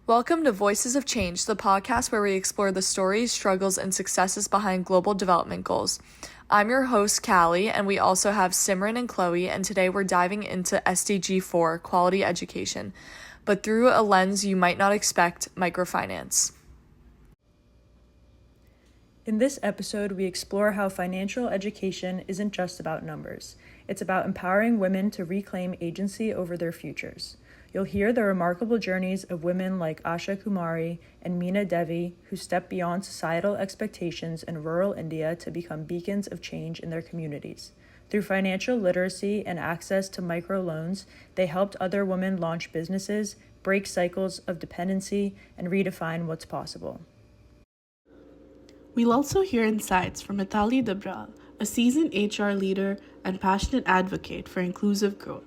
Welcome to Voices of Change, the podcast where we explore the stories, struggles, and successes behind global development goals. I'm your host, Callie, and we also have Simran and Chloe, and today we're diving into SDG 4, quality education, but through a lens you might not expect, microfinance. In this episode, we explore how financial education isn't just about numbers. It's about empowering women to reclaim agency over their futures. You'll hear the remarkable journeys of women like Asha Kumari and Meena Devi, who stepped beyond societal expectations in rural India to become beacons of change in their communities. Through financial literacy and access to microloans, they helped other women launch businesses, break cycles of dependency, and redefine what's possible. We'll also hear insights from Mitalee Debral, a seasoned HR leader and passionate advocate for inclusive growth.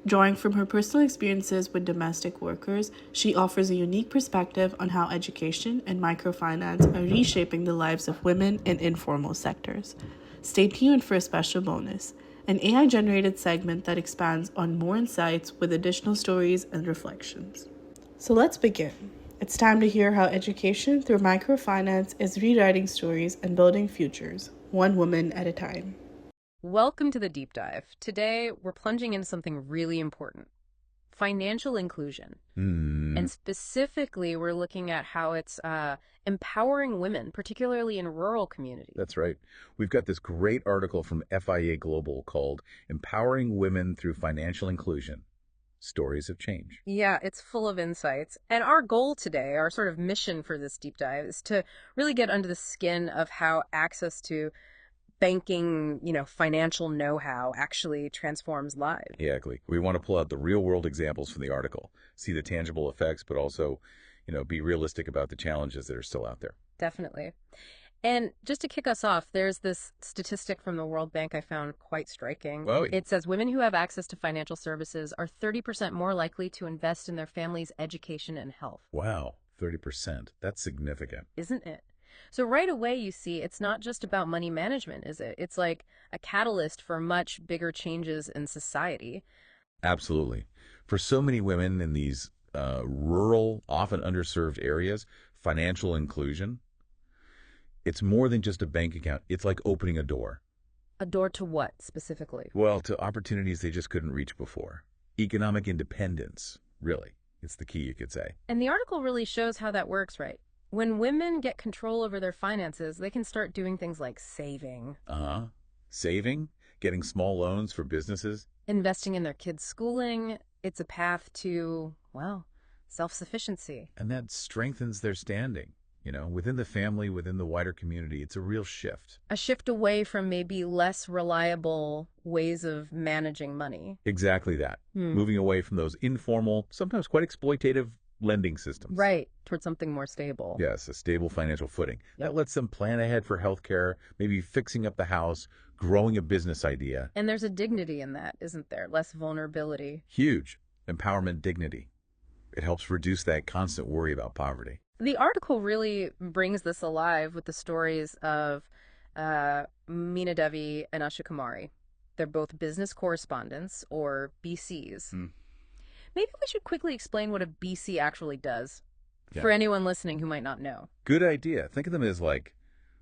Drawing from her personal experiences with domestic workers, she offers a unique perspective on how education and microfinance are reshaping the lives of women in informal sectors. Stay tuned for a special bonus, an AI-generated segment that expands on more insights with additional stories and reflections. So let's begin. It's time to hear how education through microfinance is rewriting stories and building futures, one woman at a time. Welcome to the deep dive. Today, we're plunging into something really important, financial inclusion. And specifically, we're looking at how it's empowering women, particularly in rural communities. That's right. We've got this great article from FIA Global called Empowering Women Through Financial Inclusion, Stories of Change. Yeah, it's full of insights. And our goal today, our sort of mission for this deep dive, is to really get under the skin of how access to banking, financial know-how actually transforms lives. Exactly. We want to pull out the real-world examples from the article, see the tangible effects, but also, be realistic about the challenges that are still out there. Definitely. And just to kick us off, there's this statistic from the World Bank I found quite striking. Whoa. It says women who have access to financial services are 30% more likely to invest in their family's education and health. Wow, 30%. That's significant. Isn't it? So right away, you see, it's not just about money management, is it? It's like a catalyst for much bigger changes in society. Absolutely. For so many women in these rural, often underserved areas, financial inclusion, it's more than just a bank account. It's like opening a door. A door to what, specifically? Well, to opportunities they just couldn't reach before. Economic independence, really. It's the key, you could say. And the article really shows how that works, right? When women get control over their finances, they can start doing things like saving. Saving, getting small loans for businesses. Investing in their kids' schooling. It's a path to, self-sufficiency. And that strengthens their standing. Within the family, within the wider community, it's a real shift. A shift away from maybe less reliable ways of managing money. Exactly that. Moving away from those informal, sometimes quite exploitative lending systems. Right, towards something more stable. Yes, a stable financial footing. That lets them plan ahead for healthcare, maybe fixing up the house, growing a business idea. And there's a dignity in that, isn't there? Less vulnerability. Huge. Empowerment, dignity. It helps reduce that constant worry about poverty. The article really brings this alive with the stories of Meena Devi and Asha Kumari. They're both business correspondents, or BCs. Maybe we should quickly explain what a BC actually does for anyone listening who might not know. Good idea. Think of them as like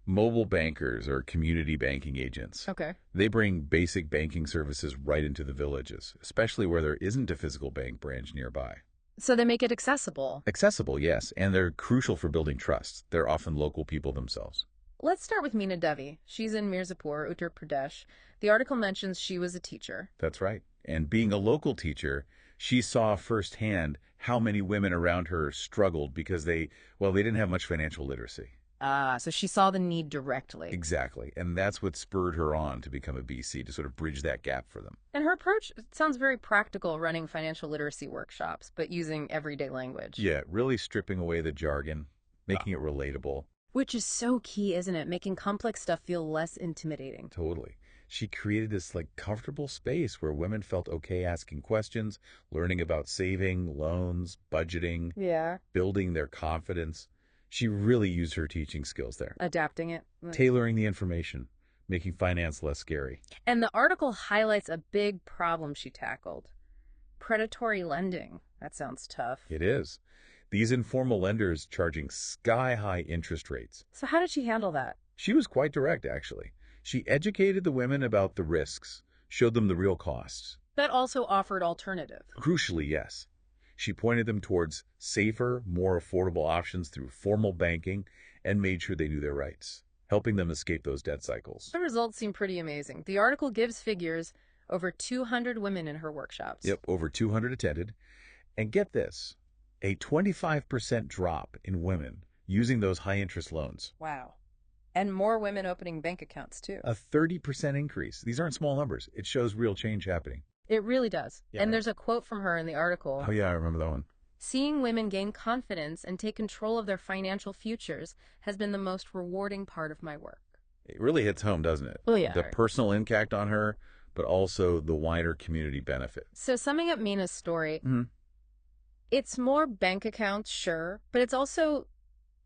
mobile bankers or community banking agents. Okay. They bring basic banking services right into the villages, especially where there isn't a physical bank branch nearby. So they make it accessible. Accessible, yes, and they're crucial for building trust. They're often local people themselves. Let's start with Meena Devi. She's in Mirzapur, Uttar Pradesh. The article mentions she was a teacher. That's right. And being a local teacher, she saw firsthand how many women around her struggled because they didn't have much financial literacy. So she saw the need directly. Exactly. And that's what spurred her on to become a BC, to sort of bridge that gap for them. And her approach sounds very practical, running financial literacy workshops, but using everyday language. Yeah, really stripping away the jargon, making it relatable. Which is so key, isn't it? Making complex stuff feel less intimidating. Totally. She created this comfortable space where women felt okay asking questions, learning about saving, loans, budgeting, building their confidence. She really used her teaching skills there. Adapting it. Tailoring the information, making finance less scary. And the article highlights a big problem she tackled. Predatory lending. That sounds tough. It is. These informal lenders charging sky-high interest rates. So how did she handle that? She was quite direct, actually. She educated the women about the risks, showed them the real costs. That also offered alternative. Crucially, yes. She pointed them towards safer, more affordable options through formal banking and made sure they knew their rights, helping them escape those debt cycles. The results seem pretty amazing. The article gives figures: over 200 women in her workshops. Yep, over 200 attended. And get this, a 25% drop in women using those high-interest loans. Wow. And more women opening bank accounts, too. A 30% increase. These aren't small numbers. It shows real change happening. It really does. Yeah, and right. there's a quote from her in the article. Oh, yeah, I remember that one. Seeing women gain confidence and take control of their financial futures has been the most rewarding part of my work. It really hits home, doesn't it? Oh, yeah. The personal impact on her, but also the wider community benefit. So summing up Meena's story, it's more bank accounts, sure, but it's also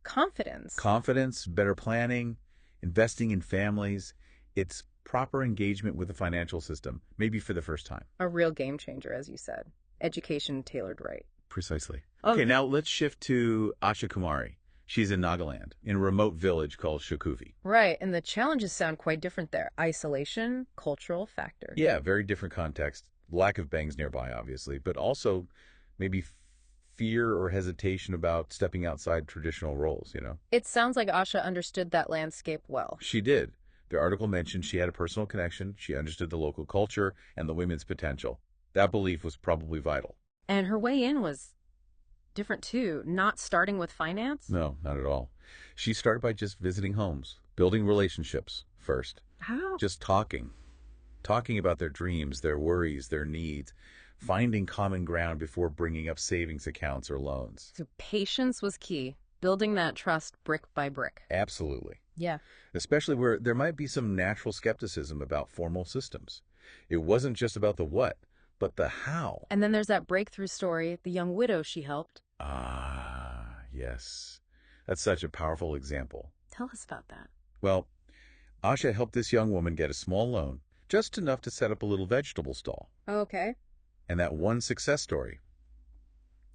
confidence. Confidence, better planning, investing in families. It's proper engagement with the financial system, maybe for the first time. A real game changer, as you said. Education tailored right. Precisely. Okay, now let's shift to Asha Kumari. She's in Nagaland, in a remote village called Shakuvi. Right, and the challenges sound quite different there. Isolation, cultural factor. Yeah, very different context. Lack of bangs nearby, obviously, but also maybe fear or hesitation about stepping outside traditional roles, you know? It sounds like Asha understood that landscape well. She did. The article mentioned she had a personal connection, she understood the local culture and the women's potential. That belief was probably vital. And her way in was different too, not starting with finance? No, not at all. She started by just visiting homes, building relationships first. How? Just talking about their dreams, their worries, their needs, finding common ground before bringing up savings accounts or loans. So patience was key, building that trust brick by brick. Absolutely. Yeah. Especially where there might be some natural skepticism about formal systems. It wasn't just about the what, but the how. And then there's that breakthrough story, the young widow she helped. Ah, yes. That's such a powerful example. Tell us about that. Well, Asha helped this young woman get a small loan, just enough to set up a little vegetable stall. Okay. And that one success story,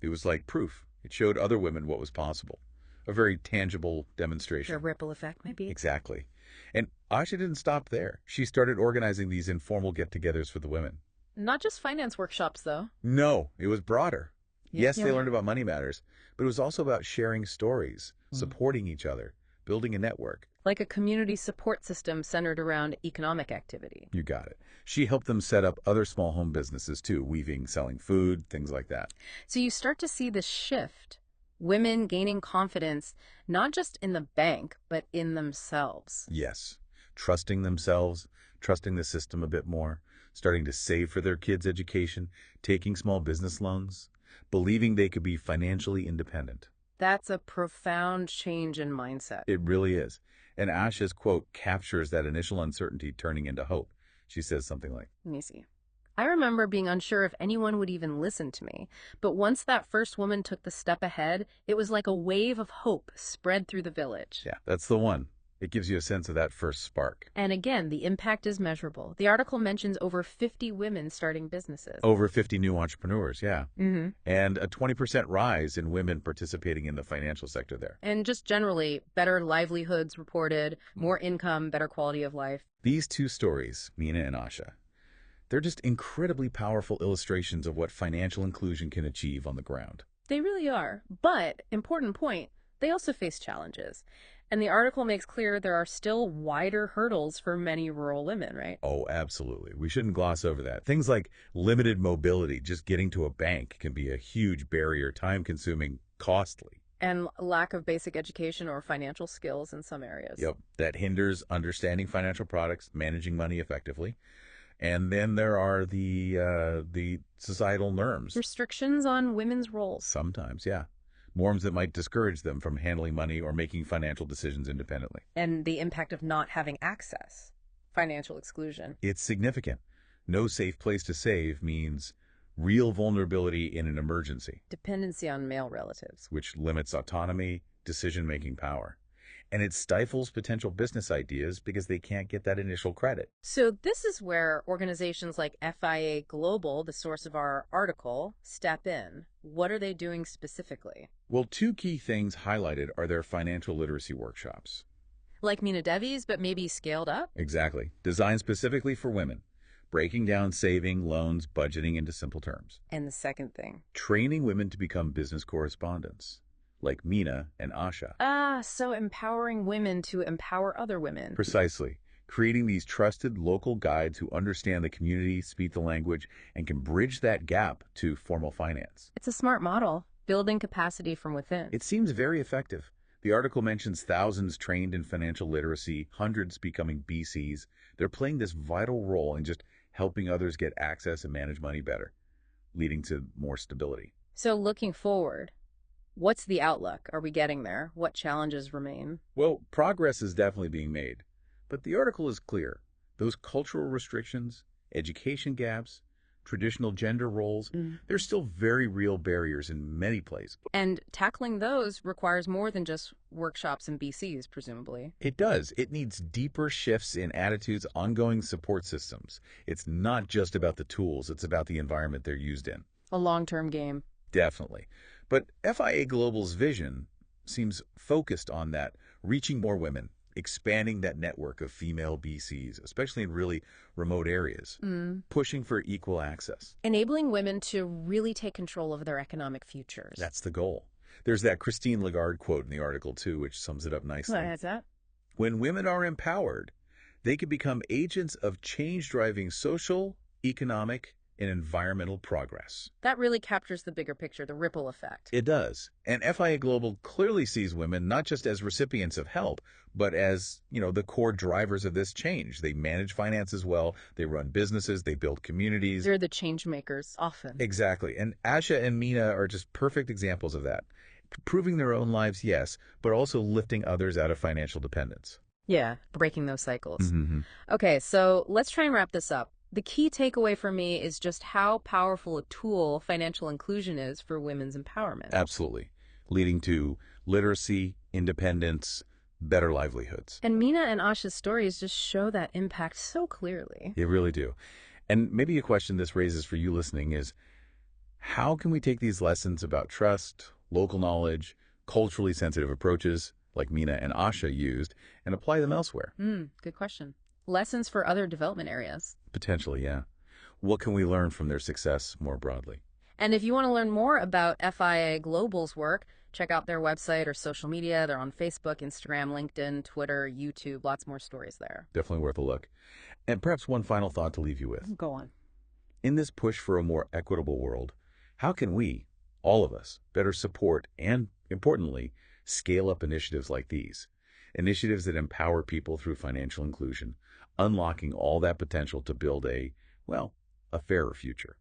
it was like proof. It showed other women what was possible. A very tangible demonstration. A ripple effect, maybe? Exactly. And Asha didn't stop there. She started organizing these informal get-togethers for the women. Not just finance workshops, though. No, it was broader. Yes, they Yeah. learned about money matters, but it was also about sharing stories, supporting each other, building a network. Like a community support system centered around economic activity. You got it. She helped them set up other small home businesses too, weaving, selling food, things like that. So you start to see this shift. Women gaining confidence, not just in the bank, but in themselves. Yes. Trusting themselves, trusting the system a bit more, starting to save for their kids' education, taking small business loans, believing they could be financially independent. That's a profound change in mindset. It really is. And Asha's quote captures that initial uncertainty turning into hope. She says something like, Let me see. I remember being unsure if anyone would even listen to me. But once that first woman took the step ahead, it was like a wave of hope spread through the village. yeah, that's the one. It gives you a sense of that first spark. And again, the impact is measurable. The article mentions over 50 women starting businesses. Over 50 new entrepreneurs, yeah. Mm-hmm. And a 20% rise in women participating in the financial sector there. And just generally, better livelihoods reported, more income, better quality of life. These two stories, Meena and Asha, they're just incredibly powerful illustrations of what financial inclusion can achieve on the ground. They really are. But, important point, they also face challenges. And the article makes clear there are still wider hurdles for many rural women, right? Oh, absolutely. We shouldn't gloss over that. Things like limited mobility, just getting to a bank, can be a huge barrier, time-consuming, costly. And lack of basic education or financial skills in some areas. Yep, that hinders understanding financial products, managing money effectively. And then there are the societal norms. Restrictions on women's roles. Sometimes, yeah. Norms that might discourage them from handling money or making financial decisions independently. And the impact of not having access. Financial exclusion. It's significant. No safe place to save means real vulnerability in an emergency, Dependency on male relatives. which limits autonomy, decision-making power. and it stifles potential business ideas because they can't get that initial credit. So this is where organizations like FIA Global, the source of our article, step in. What are they doing specifically? Well, two key things highlighted are their financial literacy workshops. Like Meena Devi's, but maybe scaled up? Exactly. Designed specifically for women. Breaking down saving, loans, budgeting into simple terms. And the second thing? Training women to become business correspondents, like Meena and Asha. So empowering women to empower other women. Precisely. Creating these trusted local guides who understand the community, speak the language, and can bridge that gap to formal finance. It's a smart model, building capacity from within. It seems very effective. The article mentions thousands trained in financial literacy, hundreds becoming BCs. They're playing this vital role in just helping others get access and manage money better, leading to more stability. So looking forward, what's the outlook? Are we getting there? What challenges remain? Well, progress is definitely being made, but the article is clear. Those cultural restrictions, education gaps, traditional gender roles, they're still very real barriers in many places. And tackling those requires more than just workshops and BCs, presumably. It does. It needs deeper shifts in attitudes, ongoing support systems. It's not just about the tools, it's about the environment they're used in. A long-term game. Definitely. But FIA Global's vision seems focused on that, reaching more women, expanding that network of female BCs, especially in really remote areas, pushing for equal access. Enabling women to really take control of their economic futures. That's the goal. There's that Christine Lagarde quote in the article, too, which sums it up nicely. What's that? When women are empowered, they can become agents of change driving social, economic, and environmental progress. That really captures the bigger picture, the ripple effect. It does. And FIA Global clearly sees women not just as recipients of help, but as, the core drivers of this change. They manage finances well, they run businesses, they build communities. They're the change makers, often. Exactly. And Asha and Meena are just perfect examples of that. Proving their own lives, yes, but also lifting others out of financial dependence. Yeah, breaking those cycles. Okay, so let's try and wrap this up. The key takeaway for me is just how powerful a tool financial inclusion is for women's empowerment. Absolutely. Leading to literacy, independence, better livelihoods. And Meena and Asha's stories just show that impact so clearly. They really do. And maybe a question this raises for you listening is, how can we take these lessons about trust, local knowledge, culturally sensitive approaches like Meena and Asha used and apply them elsewhere? Good question. Lessons for other development areas. Potentially, yeah. What can we learn from their success more broadly? And if you want to learn more about FIA Global's work, check out their website or social media. They're on Facebook, Instagram, LinkedIn, Twitter, YouTube, lots more stories there. Definitely worth a look. And perhaps one final thought to leave you with. Go on. In this push for a more equitable world, how can we, all of us, better support and, importantly, scale up initiatives like these? Initiatives that empower people through financial inclusion, unlocking all that potential to build a fairer future.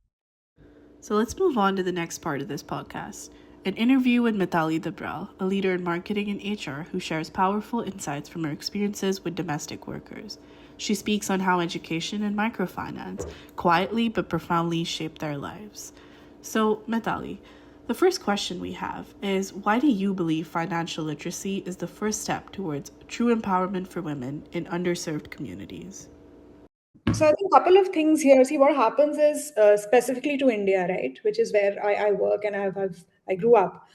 So let's move on to the next part of this podcast, an interview with Mitalee Debral, a leader in marketing and HR who shares powerful insights from her experiences with domestic workers. She speaks on how education and microfinance quietly but profoundly shaped their lives. So, Mitalee, the first question we have is, why do you believe financial literacy is the first step towards true empowerment for women in underserved communities? So I think a couple of things here. See, what happens is specifically to India, right, which is where I work and I grew up.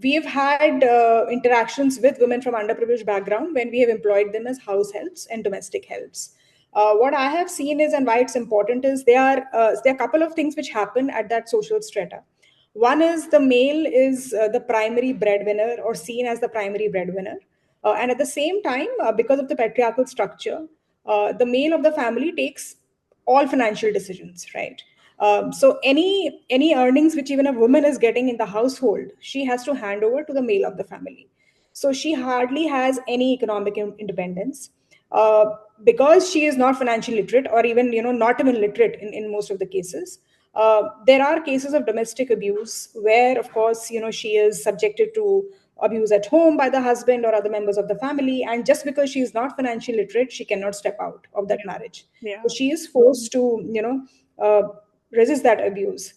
We've had interactions with women from underprivileged background when we have employed them as house helps and domestic helps. What I have seen is, and why it's important, is there are a couple of things which happen at that social strata. One is the male is the primary breadwinner or seen as the primary breadwinner. And at the same time, because of the patriarchal structure, the male of the family takes all financial decisions, right? So any earnings which even a woman is getting in the household, she has to hand over to the male of the family. So she hardly has any economic independence because she is not financially literate, or even not even literate in most of the cases. There are cases of domestic abuse where, of course, she is subjected to abuse at home by the husband or other members of the family, and just because she is not financially literate, she cannot step out of that marriage. So she is forced to resist that abuse.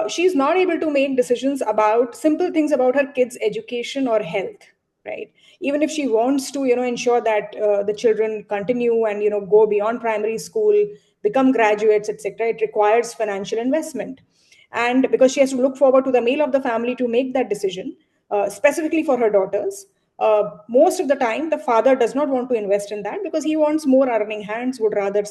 She is not able to make decisions about simple things about her kids' education or health, right? Even if she wants to, ensure that the children continue and, go beyond primary school, become graduates, etc., it requires financial investment. And because she has to look forward to the male of the family to make that decision, specifically for her daughters, most of the time the father does not want to invest in that because he wants more earning hands, would rather,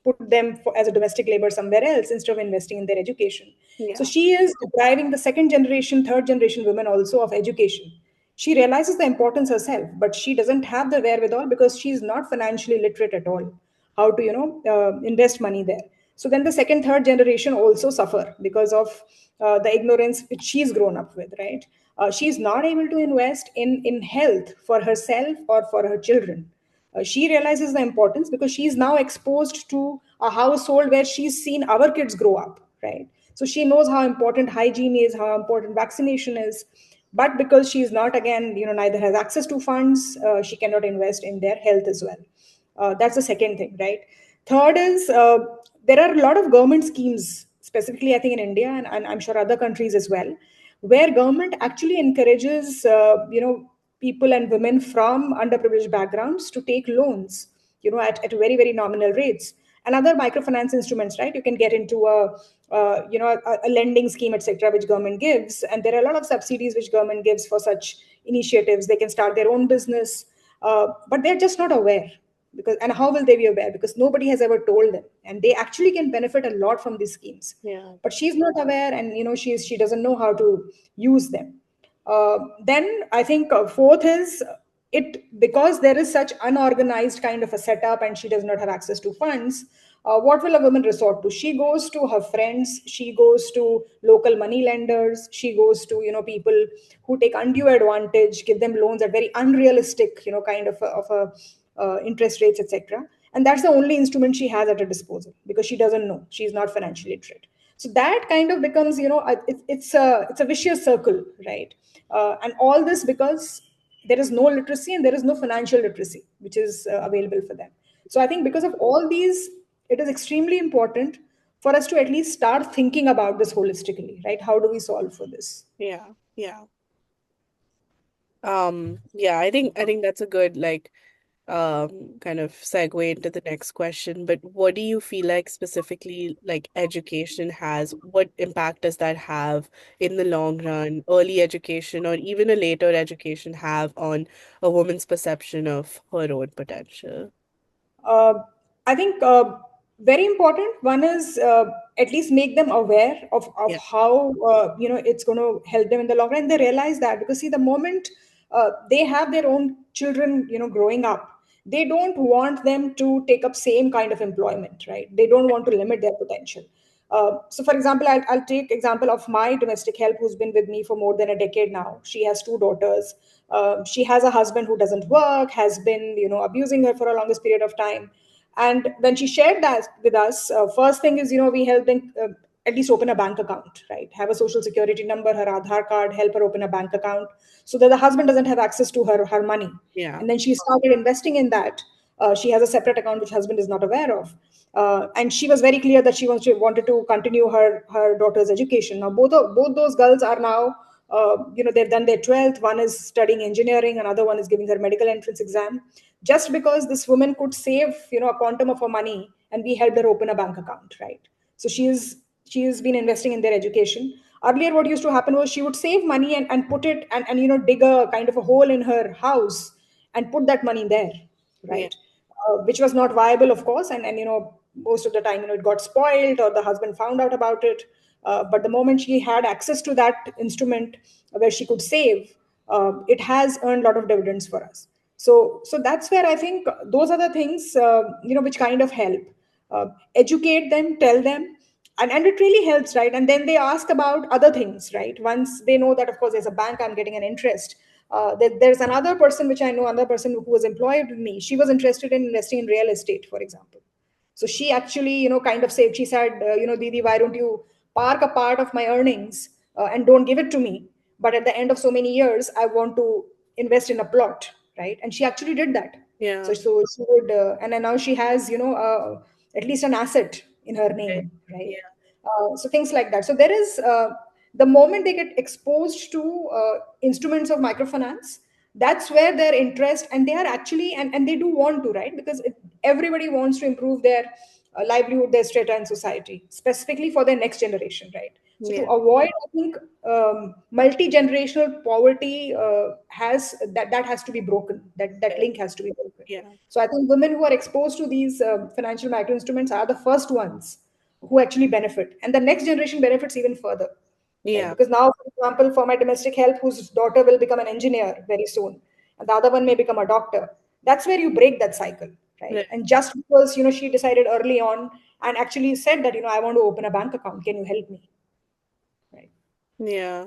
put them as a domestic labor somewhere else instead of investing in their education. So Yeah. she is depriving the second generation, third generation women also of education. She realizes the importance herself, but she doesn't have the wherewithal because she's not financially literate at all. How to, invest money there. So then the second, third generation also suffer because of the ignorance which she's grown up with, right? She's not able to invest in health for herself or for her children. She realizes the importance because she's now exposed to a household where she's seen our kids grow up, right? So she knows how important hygiene is, how important vaccination is. But because she's not, again, neither has access to funds, she cannot invest in their health as well. That's the second thing, right? Third is, there are a lot of government schemes, specifically I think in India, and I'm sure other countries as well, where government actually encourages people and women from underprivileged backgrounds to take loans, at very, very nominal rates. And other microfinance instruments, right? You can get into a lending scheme, etc., which government gives, and there are a lot of subsidies which government gives for such initiatives. They can start their own business, but they're just not aware. Because, and how will they be aware? Because nobody has ever told them, and they actually can benefit a lot from these schemes. Yeah. But she's not aware, and she doesn't know how to use them. Then I think fourth is, it because there is such unorganized kind of a setup and she does not have access to funds. What will a woman resort to? She goes to her friends, she goes to local money lenders, she goes to people who take undue advantage, give them loans at very unrealistic kind of a interest rates, etc. And that's the only instrument she has at her disposal because she doesn't know, she's not financially literate. So that kind of becomes, it's a vicious circle, right? And all this because there is no literacy and there is no financial literacy which is available for them. So I think because of all these, it is extremely important for us to at least start thinking about this holistically, right? How do we solve for this? Yeah. Yeah. Yeah, I think that's a good kind of segue into the next question. But what do you feel like specifically like education has? What impact does that have in the long run? Early education or even a later education have on a woman's perception of her own potential? uh, I think very important. One is at least make them aware of Yeah. how it's going to help them in the long run. They realize that because see, the moment they have their own children, growing up, they don't want them to take up same kind of employment, right? They don't want to limit their potential. So, for example, I'll take example of my domestic help who's been with me for more than a decade now. She has two daughters. She has a husband who doesn't work, has been abusing her for a longest period of time. And when she shared that with us, first thing is we help them at least open a bank account, right? Have a social security number, her Aadhaar card, help her open a bank account so that the husband doesn't have access to her money. Yeah. And then she started investing in that. She has a separate account which husband is not aware of. And she was very clear that she wanted to continue her daughter's education. Now both those girls are now they've done their 12th. One is studying engineering, another one is giving her medical entrance exam. Just because this woman could save a quantum of her money, and we helped her open a bank account, right? So she's been investing in their education. Earlier what used to happen was she would save money and put it and dig a kind of a hole in her house and put that money there, Yeah. right? Which was not viable, of course, and most of the time it got spoiled or the husband found out about it. But the moment she had access to that instrument where she could save, it has earned a lot of dividends for us. So that's where I think those are the things which kind of help. Educate them, tell them, and it really helps, right? And then they ask about other things, right? Once they know that of course there's a bank, I'm getting an interest. There's another person which I know, another person who was employed with me. She was interested in investing in real estate, for example. So she actually, kind of said, she said, Didi, why don't you park a part of my earnings and don't give it to me? But at the end of so many years, I want to invest in a plot, right? And she actually did that. So, Yeah. so she would, and then now she has, at least an asset in her Okay. name, right? Yeah. So things like that. So there is, the moment they get exposed to instruments of microfinance, That's where their interest, and they are actually, and they do want to, right? Because everybody wants to improve their livelihood, their strata in society, specifically for their next generation, right? So to Yeah. avoid, I think, multi-generational poverty has that has to be broken, that Right. link has to be broken. Yeah. So I think women who are exposed to these financial micro instruments are the first ones who actually benefit, and the next generation benefits even further, right? Yeah. Because now, for example, for my domestic help, whose daughter will become an engineer very soon, and the other one may become a doctor, that's where you break that cycle, right? Right. And just because, she decided early on and actually said that, I want to open a bank account, can you help me, right? Yeah.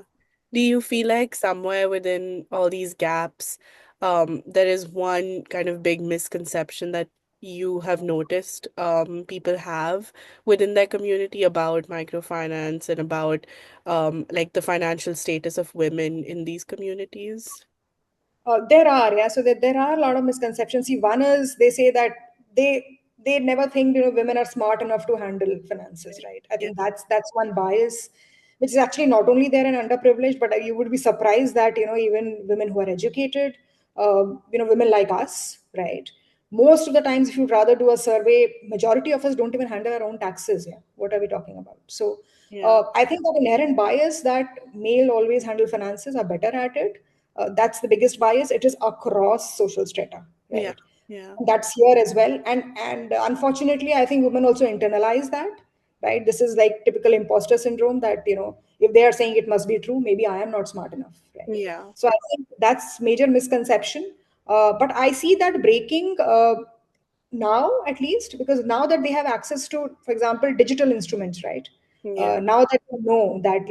Do you feel like somewhere within all these gaps, there is one kind of big misconception that you have noticed people have within their community about microfinance and about like the financial status of women in these communities? There are, yeah. So there are a lot of misconceptions. See, one is they say that they never think, women are smart enough to handle finances, right? I Yeah. think that's one bias, which is actually not only there in underprivileged, but you would be surprised that, even women who are educated, women like us, right? Most of the times, if you'd rather do a survey, majority of us don't even handle our own taxes. Yeah, what are we talking about? So Yeah. I think that inherent bias that male always handle finances are better at it, that's the biggest bias. It is across social strata, Yeah. right? Yeah. That's here as well, and unfortunately, I think women also internalize that, right? This is like typical imposter syndrome, that, if they are saying it must be true, maybe I am not smart enough, right? Yeah. So I think that's major misconception. But I see that breaking now, at least, because now that they have access to, for example, digital instruments, right? Yeah. Now that you know that,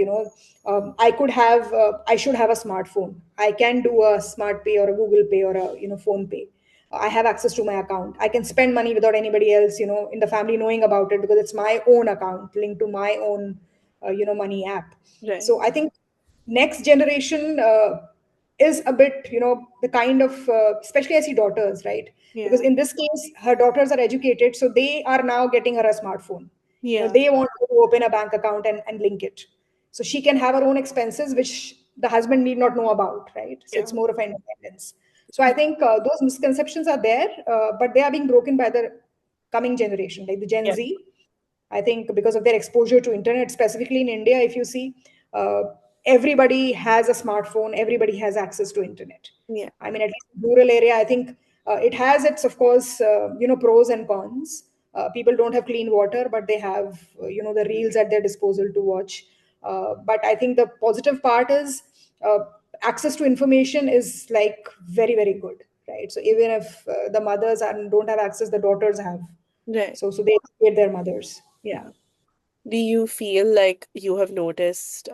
I should have a smartphone, I can do a smart pay or a Google Pay or a, phone pay. I have access to my account, I can spend money without anybody else, in the family knowing about it, because it's my own account linked to my own money app. Right. So I think next generation is a bit, the kind of, especially I see daughters, right? Because Yeah. in this case, her daughters are educated, so they are now getting her a smartphone. Yeah. They want to open a bank account and link it, so she can have her own expenses, which the husband need not know about, right? So it's Yeah. more of an independence. So I think those misconceptions are there, but they are being broken by the coming generation, like the Gen Yeah. Z. I think because of their exposure to internet, specifically in India, if you see, uh, everybody has a smartphone, everybody has access to internet. Yeah. I mean, at least in rural area, I think it has its, of course, pros and cons. People don't have clean water, but they have, the reels at their disposal to watch. But I think the positive part is access to information is like very, very good, right? So even if the mothers don't have access, the daughters have. Right. So they educate their mothers. Yeah. Yeah. Do you feel like you have noticed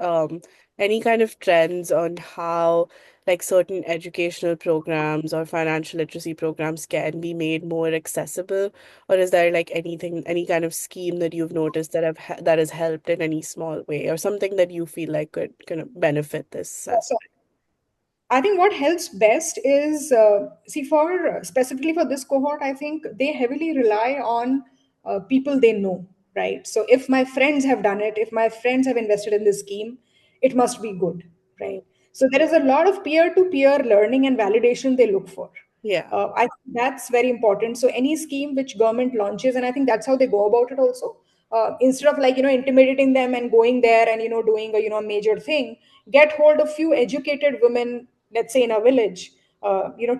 any kind of trends on how like certain educational programs or financial literacy programs can be made more accessible? Or is there like anything, any kind of scheme that you've noticed that that has helped in any small way or something that you feel like could kind of benefit this So aspect? I think what helps best is, see, for specifically for this cohort, I think they heavily rely on people they know, right? So if my friends have done it, if my friends have invested in this scheme, it must be good, Mm. right? So there is a lot of peer-to-peer learning and validation they look for. Yeah. I think that's very important. So any scheme which government launches, and I think that's how they go about it also. Instead of, like, intimidating them and going there and, doing a, major thing, get hold of few educated women, let's say in a village,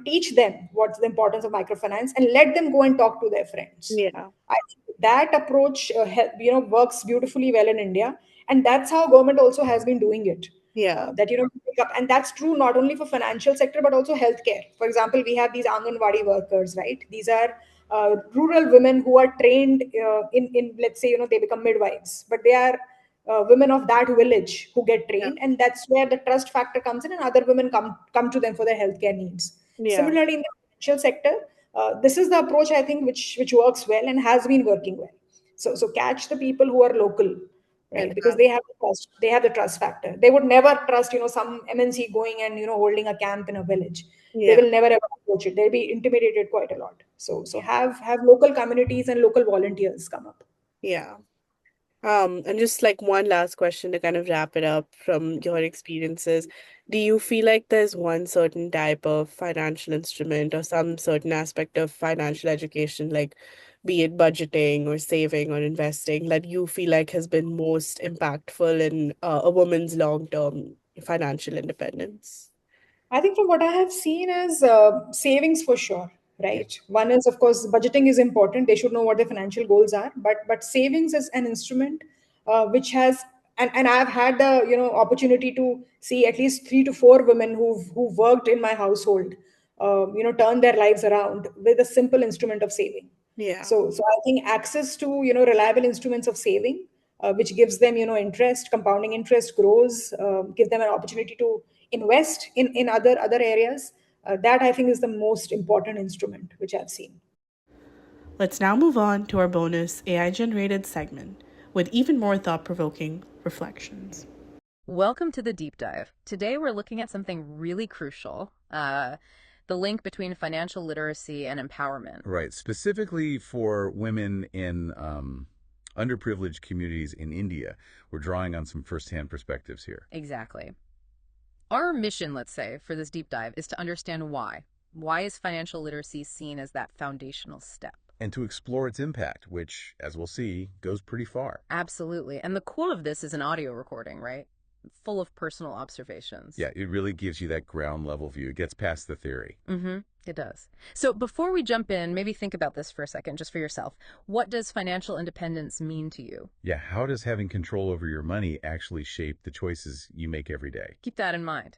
teach them what's the importance of microfinance and let them go and talk to their friends. Yeah. I think that approach, works beautifully well in India, and that's how government also has been doing it. Yeah. That, pick up, and that's true not only for financial sector but also healthcare. For example, we have these Anganwadi workers, right? These are rural women who are trained in, let's say, they become midwives, but they are women of that village who get Yeah. trained, and that's where the trust factor comes in, and other women come to them for their healthcare needs. Yeah. Similarly, in the financial sector, this is the approach, I think, which works well and has been working well. So catch the people who are local, right? Because Exactly. they have the trust factor. They would never trust, some MNC going and, holding a camp in a village. They Yeah. will never ever approach it. They'll be intimidated quite a lot. So Yeah. have local communities and local volunteers come up. Yeah. And just like one last question to kind of wrap it up from your experiences, do you feel like there's one certain type of financial instrument or some certain aspect of financial education, like be it budgeting or saving or investing, that you feel like has been most impactful in a woman's long-term financial independence? I think from what I have seen is savings for sure, Yeah. right? One is, of course, budgeting is important. They should know what their financial goals are. But savings is an instrument which has, and I've had the opportunity to see at least 3 to 4 women who've worked in my household, turn their lives around with a simple instrument of saving. Yeah. So I think access to reliable instruments of saving, which gives them interest, compounding interest grows, give them an opportunity to invest in other areas. That I think is the most important instrument which I've seen. Let's now move on to our bonus AI-generated segment with even more thought-provoking reflections. Welcome to the deep dive. Today we're looking at something really crucial, the link between financial literacy and empowerment. Right. Specifically for women in underprivileged communities in India, we're drawing on some firsthand perspectives here. Exactly. Our mission, let's say, for this deep dive is to understand why. Why is financial literacy seen as that foundational step? And to explore its impact, which, as we'll see, goes pretty far. Absolutely. And the core of this is an audio recording, right? Full of personal observations. Yeah, it really gives you that ground level view. It gets past the theory. Mm-hmm. It does. So before we jump in, maybe think about this for a second, just for yourself. What does financial independence mean to you? Yeah, how does having control over your money actually shape the choices you make every day? Keep that in mind.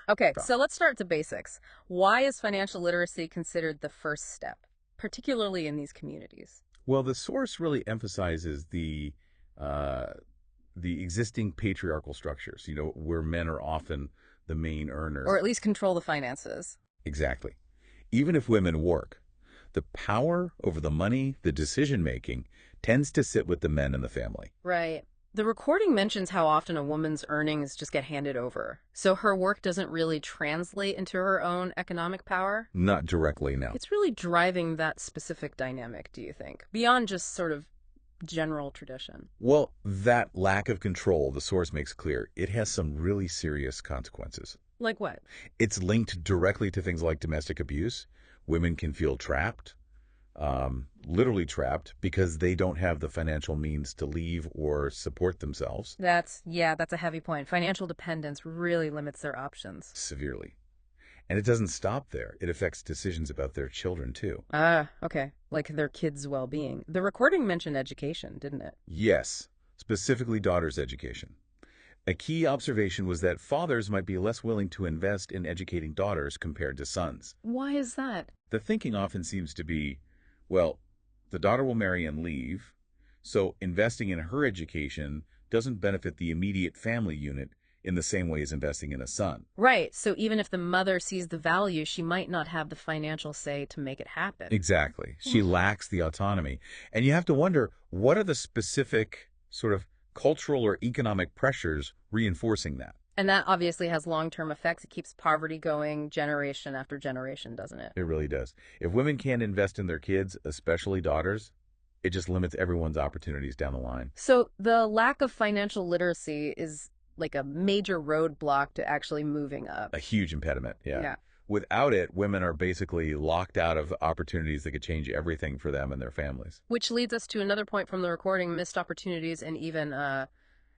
Okay, so let's start at the basics. Why is financial literacy considered the first step, particularly in these communities? Well, the source really emphasizes the existing patriarchal structures, where men are often the main earners. Or at least control the finances. Exactly. Even if women work, the power over the money, the decision-making, tends to sit with the men in the family. Right. The recording mentions how often a woman's earnings just get handed over. So her work doesn't really translate into her own economic power? Not directly, no. It's really driving that specific dynamic, do you think? Beyond just sort of general tradition. Well, that lack of control, the source makes clear, it has some really serious consequences. Like what? It's linked directly to things like domestic abuse. Women can feel trapped, literally trapped, because they don't have the financial means to leave or support themselves. That's a heavy point. Financial dependence really limits their options. Severely. And it doesn't stop there. It affects decisions about their children, too. Okay. Like their kids' well-being. The recording mentioned education, didn't it? Yes, specifically daughters' education. A key observation was that fathers might be less willing to invest in educating daughters compared to sons. Why is that? The thinking often seems to be, well, the daughter will marry and leave, so investing in her education doesn't benefit the immediate family unit in the same way as investing in a son. Right. So even if the mother sees the value, she might not have the financial say to make it happen. Exactly. She lacks the autonomy. And you have to wonder, what are the specific sort of cultural or economic pressures reinforcing that? And that obviously has long-term effects. It keeps poverty going generation after generation, doesn't it? It really does. If women can't invest in their kids, especially daughters, it just limits everyone's opportunities down the line. So the lack of financial literacy is like a major roadblock to actually moving up. A huge impediment, yeah. Yeah. Without it, women are basically locked out of opportunities that could change everything for them and their families. Which leads us to another point from the recording, missed opportunities and even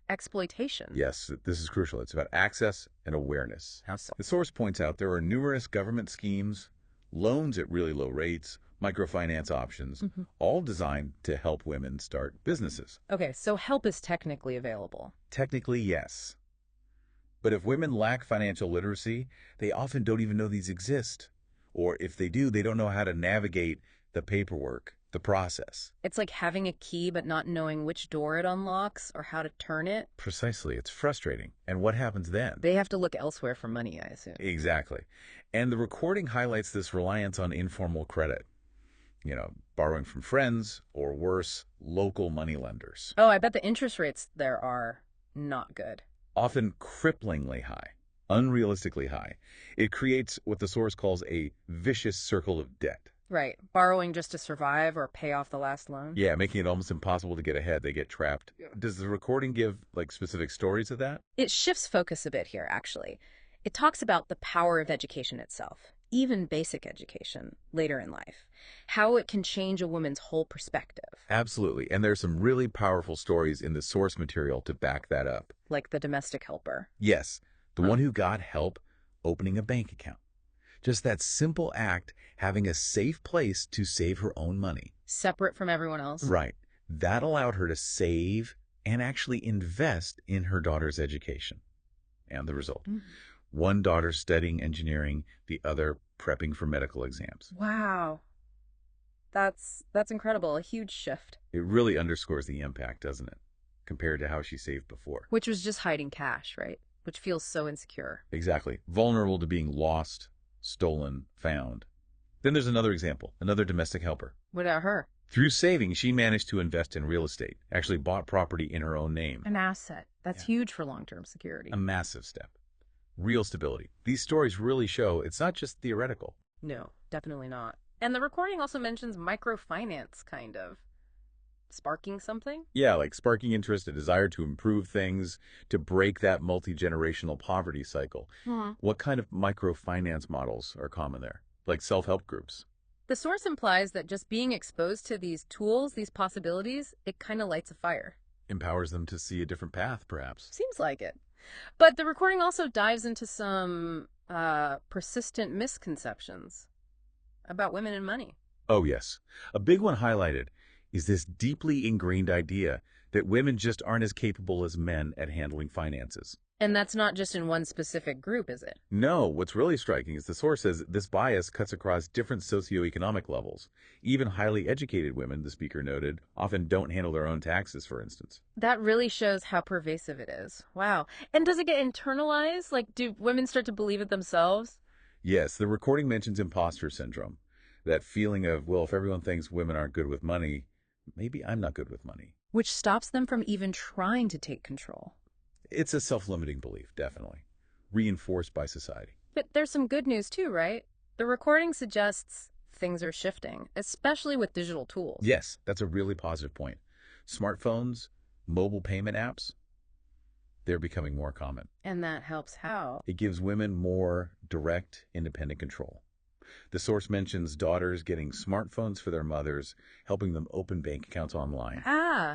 exploitation. Yes, this is crucial. It's about access and awareness. How so? The source points out there are numerous government schemes, loans at really low rates, microfinance options, all designed to help women start businesses. Okay, so help is technically available. Technically, yes. But if women lack financial literacy, they often don't even know these exist. Or if they do, they don't know how to navigate the paperwork, the process. It's like having a key but not knowing which door it unlocks or how to turn it. Precisely. It's frustrating. And what happens then? They have to look elsewhere for money, I assume. Exactly. And the recording highlights this reliance on informal credit. Borrowing from friends, or worse, local moneylenders. Oh, I bet the interest rates there are not good. Often cripplingly high, unrealistically high. It creates what the source calls a vicious circle of debt. Right. Borrowing just to survive or pay off the last loan. Yeah, making it almost impossible to get ahead. They get trapped. Does the recording give like specific stories of that? It shifts focus a bit here, actually. It talks about the power of education itself, even basic education, later in life, how it can change a woman's whole perspective. Absolutely. And there's some really powerful stories in the source material to back that up. Like the domestic helper. Yes, the one who got help opening a bank account. Just that simple act, having a safe place to save her own money. Separate from everyone else. Right. That allowed her to save and actually invest in her daughter's education. And the result. One daughter studying engineering, the other prepping for medical exams. Wow. That's incredible. A huge shift. It really underscores the impact, doesn't it? Compared to how she saved before. Which was just hiding cash, right? Which feels so insecure. Exactly. Vulnerable to being lost, stolen, found. Then there's another example, another domestic helper. What about her? Through saving, she managed to invest in real estate, actually bought property in her own name. An asset. That's huge for long-term security. A massive step. Real stability. These stories really show it's not just theoretical. No, definitely not. And the recording also mentions microfinance, kind of. Sparking something? Yeah, like sparking interest, a desire to improve things, to break that multi-generational poverty cycle. What kind of microfinance models are common there? Like self-help groups? The source implies that just being exposed to these tools, these possibilities, it kind of lights a fire. Empowers them to see a different path, perhaps. Seems like it. But the recording also dives into some persistent misconceptions about women and money. Oh, yes. A big one highlighted is this deeply ingrained idea that women just aren't as capable as men at handling finances. And that's not just in one specific group, is it? No, what's really striking is the source says this bias cuts across different socioeconomic levels. Even highly educated women, the speaker noted, often don't handle their own taxes, for instance. That really shows how pervasive it is. Wow. And does it get internalized? Like, do women start to believe it themselves? Yes, the recording mentions imposter syndrome. That feeling of, well, if everyone thinks women aren't good with money, maybe I'm not good with money. Which stops them from even trying to take control. It's a self-limiting belief, definitely. Reinforced by society. But there's some good news too, right? The recording suggests things are shifting, especially with digital tools. Yes, that's a really positive point. Smartphones, mobile payment apps, they're becoming more common. And that helps how? It gives women more direct, independent control. The source mentions daughters getting smartphones for their mothers, helping them open bank accounts online.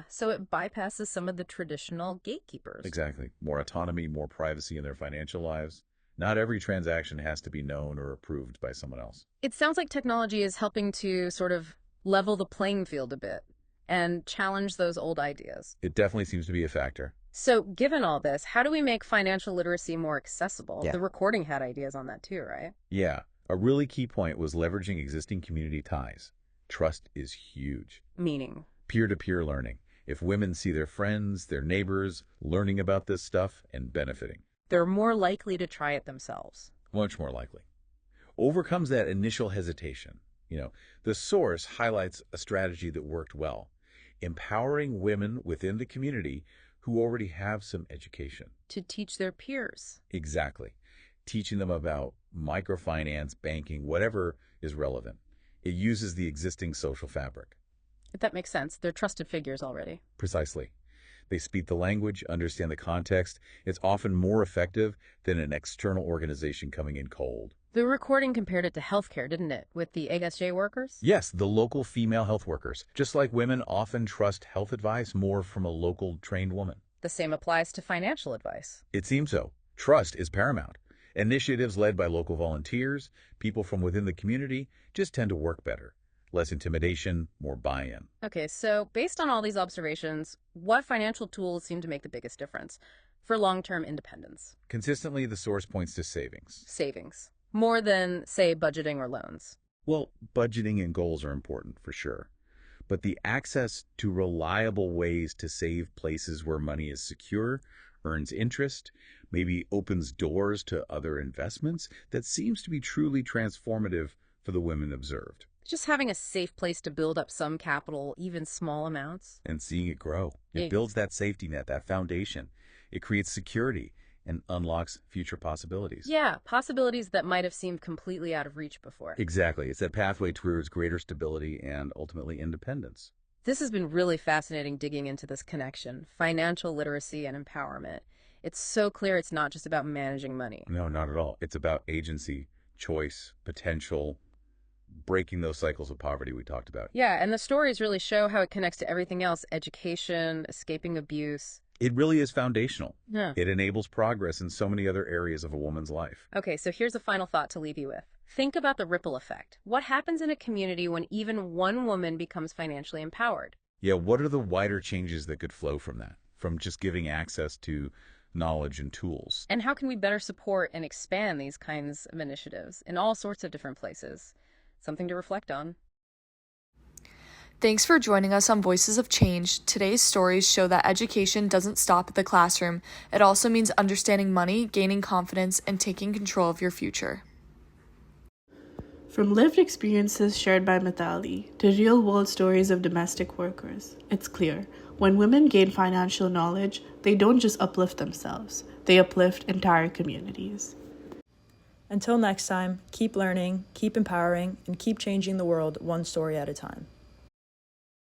So it bypasses some of the traditional gatekeepers. Exactly. More autonomy, more privacy in their financial lives. Not every transaction has to be known or approved by someone else. It sounds like technology is helping to sort of level the playing field a bit and challenge those old ideas. It definitely seems to be a factor. So given all this, how do we make financial literacy more accessible? Yeah. The recording had ideas on that too, right? Yeah. A really key point was leveraging existing community ties. Trust is huge. Meaning? Peer-to-peer learning. If women see their friends, their neighbors, learning about this stuff and benefiting. They're more likely to try it themselves. Much more likely. Overcomes that initial hesitation. The source highlights a strategy that worked well. Empowering women within the community who already have some education. To teach their peers. Exactly. Teaching them about microfinance, banking, whatever is relevant. It uses the existing social fabric. If that makes sense, they're trusted figures already. Precisely. They speak the language, understand the context. It's often more effective than an external organization coming in cold. The recording compared it to healthcare, didn't it? With the ASJ workers? Yes, the local female health workers. Just like women often trust health advice more from a local trained woman. The same applies to financial advice. It seems so. Trust is paramount. Initiatives led by local volunteers, people from within the community, just tend to work better. Less intimidation, more buy-in. Okay, so based on all these observations, what financial tools seem to make the biggest difference for long-term independence? Consistently, the source points to savings. Savings. More than, say, budgeting or loans. Well, budgeting and goals are important for sure. But the access to reliable ways to save places where money is secure, earns interest, maybe opens doors to other investments, that seems to be truly transformative for the women observed. Just having a safe place to build up some capital, even small amounts. And seeing it grow. It builds that safety net, that foundation. It creates security. and unlocks future possibilities. Yeah, possibilities that might have seemed completely out of reach before. Exactly. It's that pathway towards greater stability and ultimately independence. This has been really fascinating digging into this connection, financial literacy and empowerment. It's so clear it's not just about managing money. No, not at all. It's about agency, choice, potential, breaking those cycles of poverty we talked about. Yeah, and the stories really show how it connects to everything else: education, escaping abuse. It really is foundational. Yeah. It enables progress in so many other areas of a woman's life. Okay, so here's a final thought to leave you with. Think about the ripple effect. What happens in a community when even one woman becomes financially empowered? Yeah, what are the wider changes that could flow from that? From just giving access to knowledge and tools? And how can we better support and expand these kinds of initiatives in all sorts of different places? Something to reflect on. Thanks for joining us on Voices of Change. Today's stories show that education doesn't stop at the classroom. It also means understanding money, gaining confidence, and taking control of your future. From lived experiences shared by Mitalee to real-world stories of domestic workers, it's clear, when women gain financial knowledge, they don't just uplift themselves, they uplift entire communities. Until next time, keep learning, keep empowering, and keep changing the world one story at a time.